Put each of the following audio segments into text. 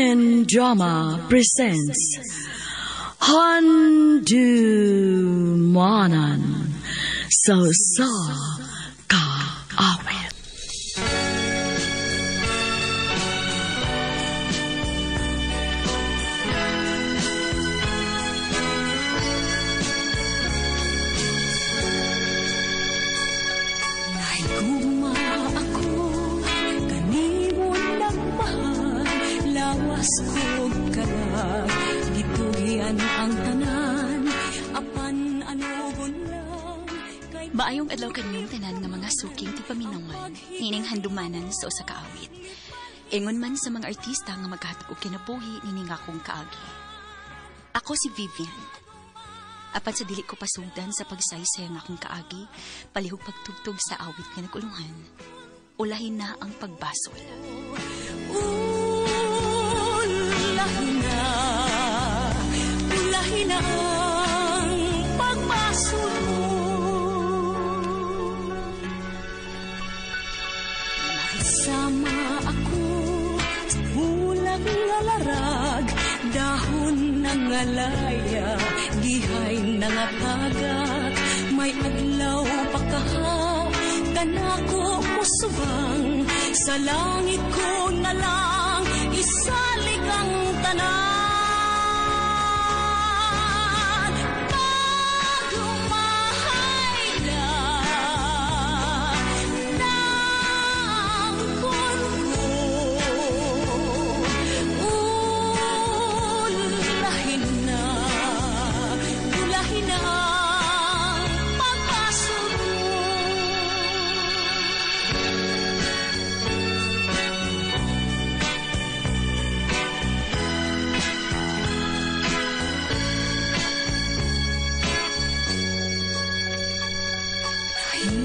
Philippine Drama presents Handumanan Sa Kaawit. Maayong adlaw kanyong tanan nga mga suking ti paminawan, nining handumanan sa usa ka awit. Ingon man sa mga artista nga maghatag og kinabuhi nining akong kaagi. Ako si Vivian. Apan sa dili ko pasugdan sa pagsaysay nga akong kaagi, palihog pagtugtog sa awit nga nagulungan. Ulahin na ang pagbasol. Ulahin na ang pagbasol mo. Sama ako sa bulag nga larag, dahon ng alaya, gihay ng atagak, may adlaw pa kaha, kanako musubang, sa langit ko na lang, isalig ang tanan.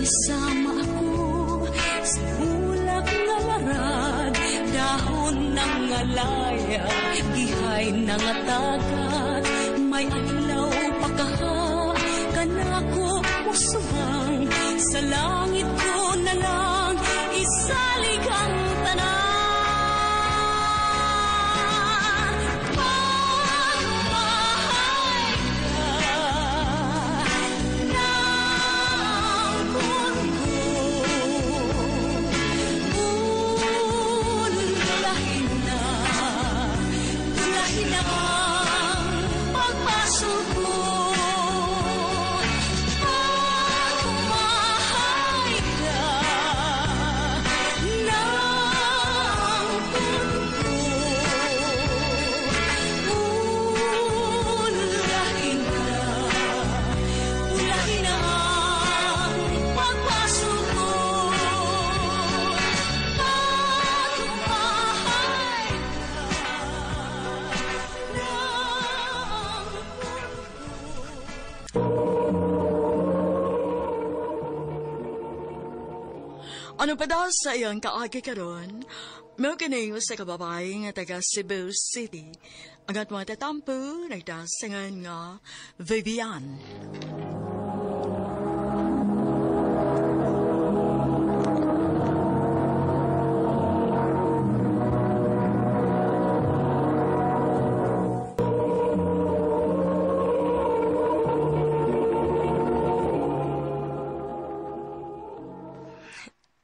Sama ako sa bulag nga larag, dahon ng alaya, gihay ng atagat, may adlaw pa kaha, kanako musubang, sa langit ko na lang, isalig ang tanan. Ano pa daw sa iyang kaagi karon? May kinayo sa kababay nga taga Cebu City. Ang mga tatampo, nagdasingan nga Vivian.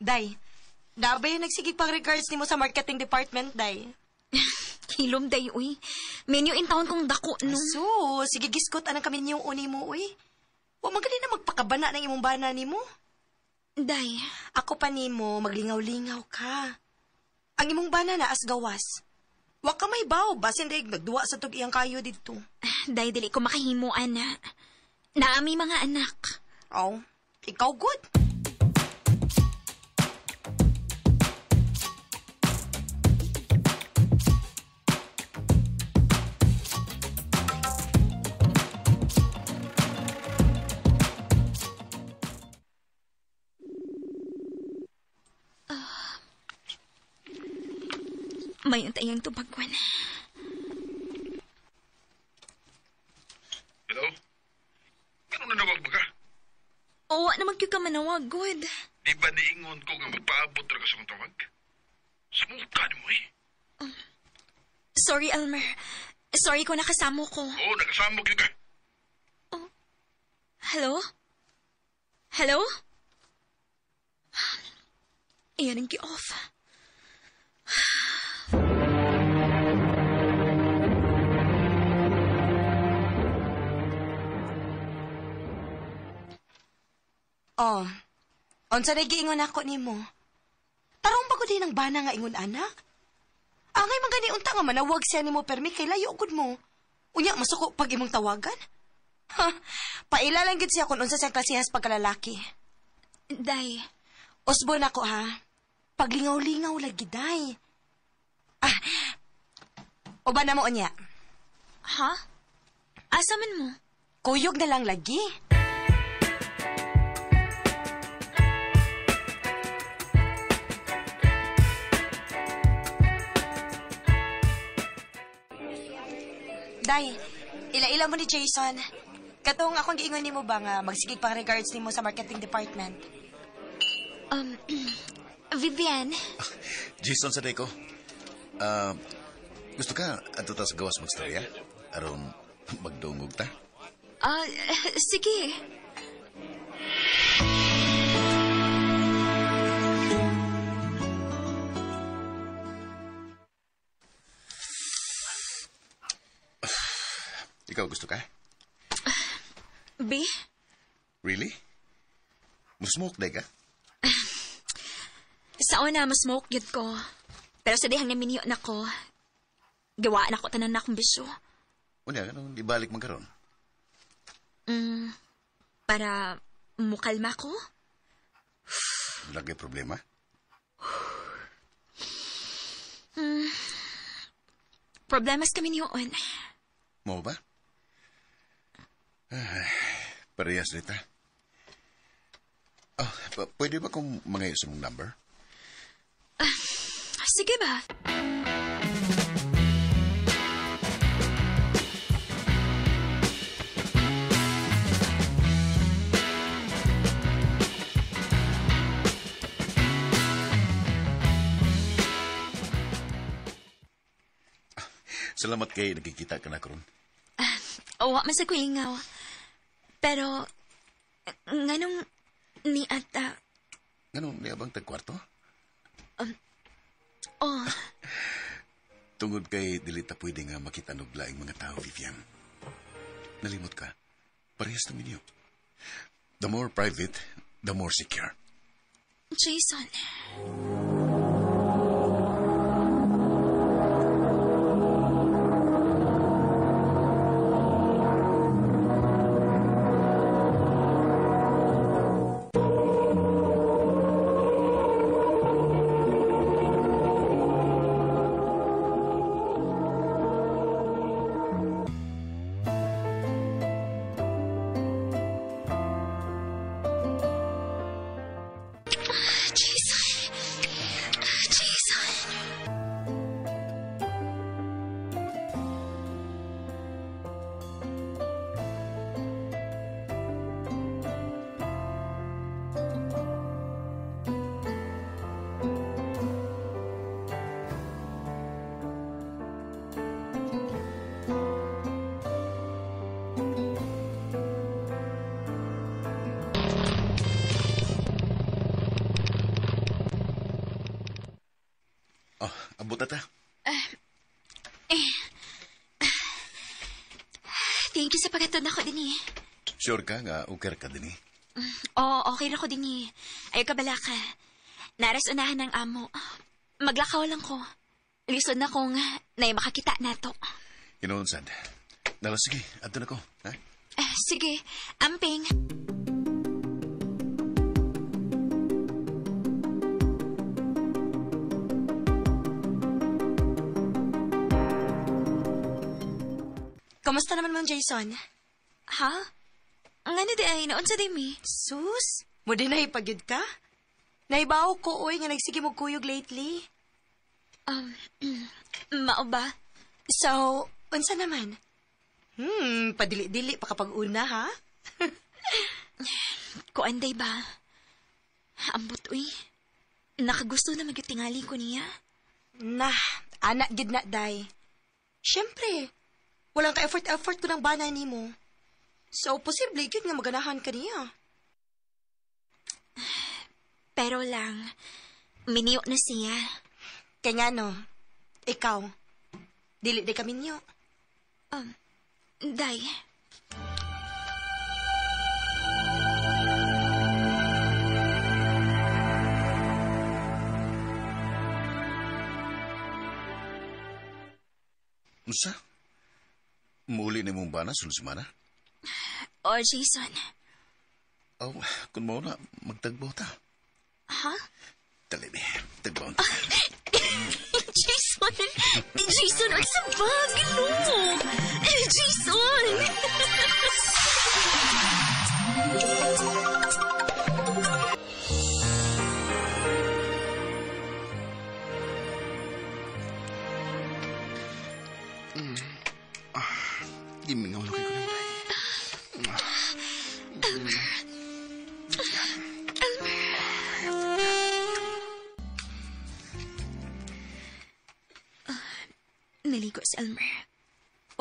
Day, dabay nagsigig pang regards nimo sa marketing department, Day. Hilom, Day, uy. Menu in town kong dako, no? So, sige giskot, anang kami niyong uni mo, uy. Huwag magali na magpakabana ng imong bana nimo. Day. Ako pa nimo, maglingaw-lingaw ka. Ang imong bana na as gawas. Huwag ka may baw, basin day, nagduwa sa tug iyang kayo dito. Day, dili ko makahimuan na. Naami mga anak. Oh, ikaw good. May untayang tubagwan. Hello? Ano na nawag ba ka? Oo, naman kayo ka manawag, good. Di ba niingon ko nga magpaabot na ka sa kong tawag? Sumuka ni mo eh. Sorry, Elmer. Sorry kung nakasamo ko. Oo, nakasamok yun ka. Hello? Hello? Iyan ang ki-off. Oh, unsa na giingon ako nimo? Tarong ba ko din ang bana nga ingon ana? Angay man gani unta nga manawag siya nimo permi kay layo gud mo. Unya masuko pag imong tawagan? Ha, paila lang gid siya kung unsa siyang klasehas pagkalalaki. Day, Usbo na ko ha. Paglingaw-lingaw lagi day. Uba na mo unya. ha? Asa man mo? Kuyog na lang lagi. Day, ila-ila mo ni Jason. Katong akong giingon nimo ba nga magsigig pang regards nimo sa marketing department. Vivian, Jason sa ko. Gusto ka ato ta sa gawas magstorya? Aron magdungog ta? sige. Ikaw gusto ka? B, Really? Musmoke day ka? sa una smoke yun ko. Pero sa dihang naminyo na ko, gawaan ako tanan na akong bisyo. Unya, ganun, ibalik man karon. Para mukalma ko. Lagi problema? Problemas kami niyoon. Mo ba? Parehas nita. Oh, pwede ba kung mangayo sa mong number? Sige ba? Salamat kay nakikita ka na karon. Wa man sa kuingaw. Pero, nganong ni ata, Ganun, niya bang tagkwarto? oh, Tungod kay dili ta pwede nga makita og laing mga tao, Vivian. Nalimot ka. Parehas namin niyo. The more private, the more secure. Jason. Oh, abot na ta. Thank you sa paghatod ako din Sure ka nga, okay ka din eh. Oo, okay na ko din Ayaw ka bala ka. Naras unahan ng amo. Maglakaw lang ko. Lisod na kong na'y makakita na to. Inuunsad. Dala, sige, ato na ko. Ha? Sige, amping. Kamusta naman man, Jason? Ha? Ngano di ay, naon sa di mi? Sus, mo din nahipagyod ka? Naibaw ko, oy, nga nagsige mo kuyog lately. Mao ba? So, unsa naman? Padili-dili pa kapag una, ha? Kuanday ba? Ambot, uy. Nakagusto na magitingali ko niya. Nah, anak gid na, day. Siyempre, walang ka-effort ko ng bana ni mo. So, posible yun nga maganahan ka niya. Pero lang, miniyo na siya. Kaya nga no, ikaw, dili di kami niyo. Day, Unsa? Muli ni mong bana sunod semana? o Jason. Oh, kung mo na, magtagbaw ta. Ha? Dali, be. Tagbaw ta. Jason! Jason, ang sabag, no! Jason! Gimingaw na kayo ko ng day. Naligo si Elmer.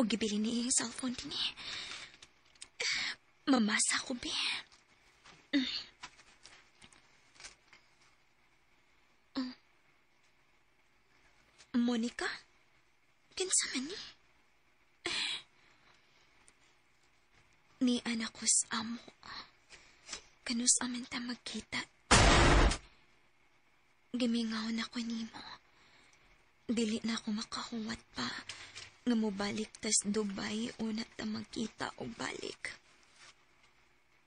O gibili niya yung cellphone din eh. Mamasa ko, be. Monica? Kinsa man ni? Ni anak ko sa amo. Kanus amin ta magkita. Gimingaw na ko nimo. Dili na ako makahuwat pa. Nga mo balik tas Dubai una ta magkita o balik.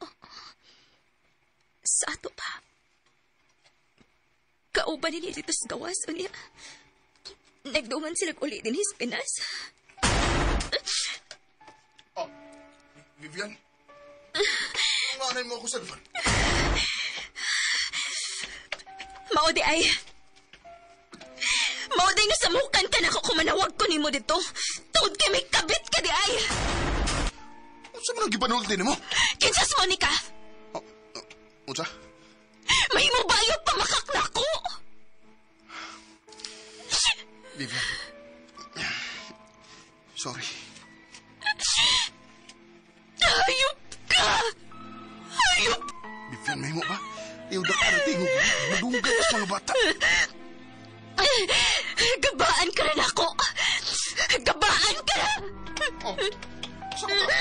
Oh. Sa ato pa. Kauban ni dito sa gawas unya. Nagduman sila uli din his Pinas. Oh, Vivian? Manay mo ako sa lufan. Maudi ay. Maudi nga samukan ka na ko kumanawag ko ni mo dito. Tungod kay may kabit ka di ay. Unsa man ang gipanulti nimo? Kinsas Monica. Unsa? May mo bayo pa makakna ko. Vivian. Sorry. Hayop ka! Hayop! Vivian, may mo ba? Iudak ka na tingog. Madunggat sa mga bata. Gabaan ka rin ako! Gabaan ka na! Oh, saan ka?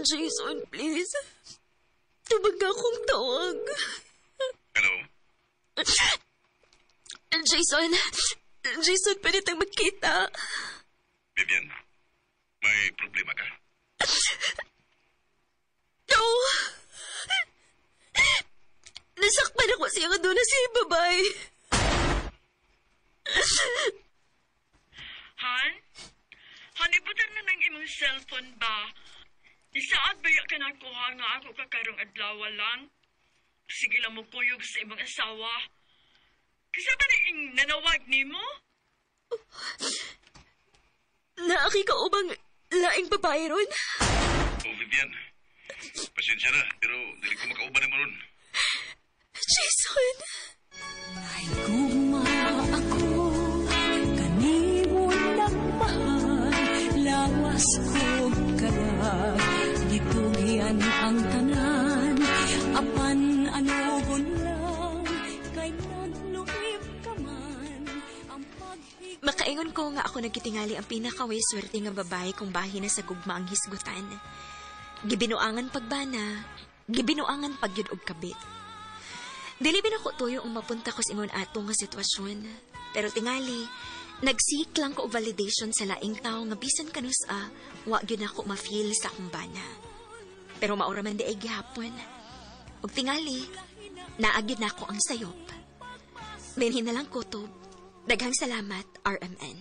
Jason, please. Tubag akong tawag. Hello? Jason, pwede tayong magkita. Vivian? May problema ka? No! Nasakpan ako siya nga doon na siya babay. Han? Han, ibutan na ng imong cellphone ba? Isaad ba ka nakuha nga ako kakarong adlaw lang? Sige lang mo kuyog sa imong asawa. Kasi ba na ing nanawag ni mo? Naaki ka ubang laing babae ron? Oh, Vivian. Pasensya na, pero dili ko makauban naman ron. Jason! Gugma ako, kanimo nagmahal, lawas ko kalag, gitugian ang tanan, apan anogon lang, kay nagluib ka man, ang paghigit. Makaingon ko nga ako nagkitingali ang pinakaway swerte nga babae kung bahin na sa gugma ang hisgutan. Gibinuangan pagbana, gibinuangan pagyud og kabit. Dili bin ako tuyo ang mapunta ko sa ingon ato nga sitwasyon. Pero tingali, nag-seek lang ko og validation sa laing tao nga bisan kanus wa gyud ako ma-feel sa akong bana. Pero maura man di ay gihapon. Og tingali, naagid na ako ang sayop. Binhin na lang kutob. Daghang salamat, RMN.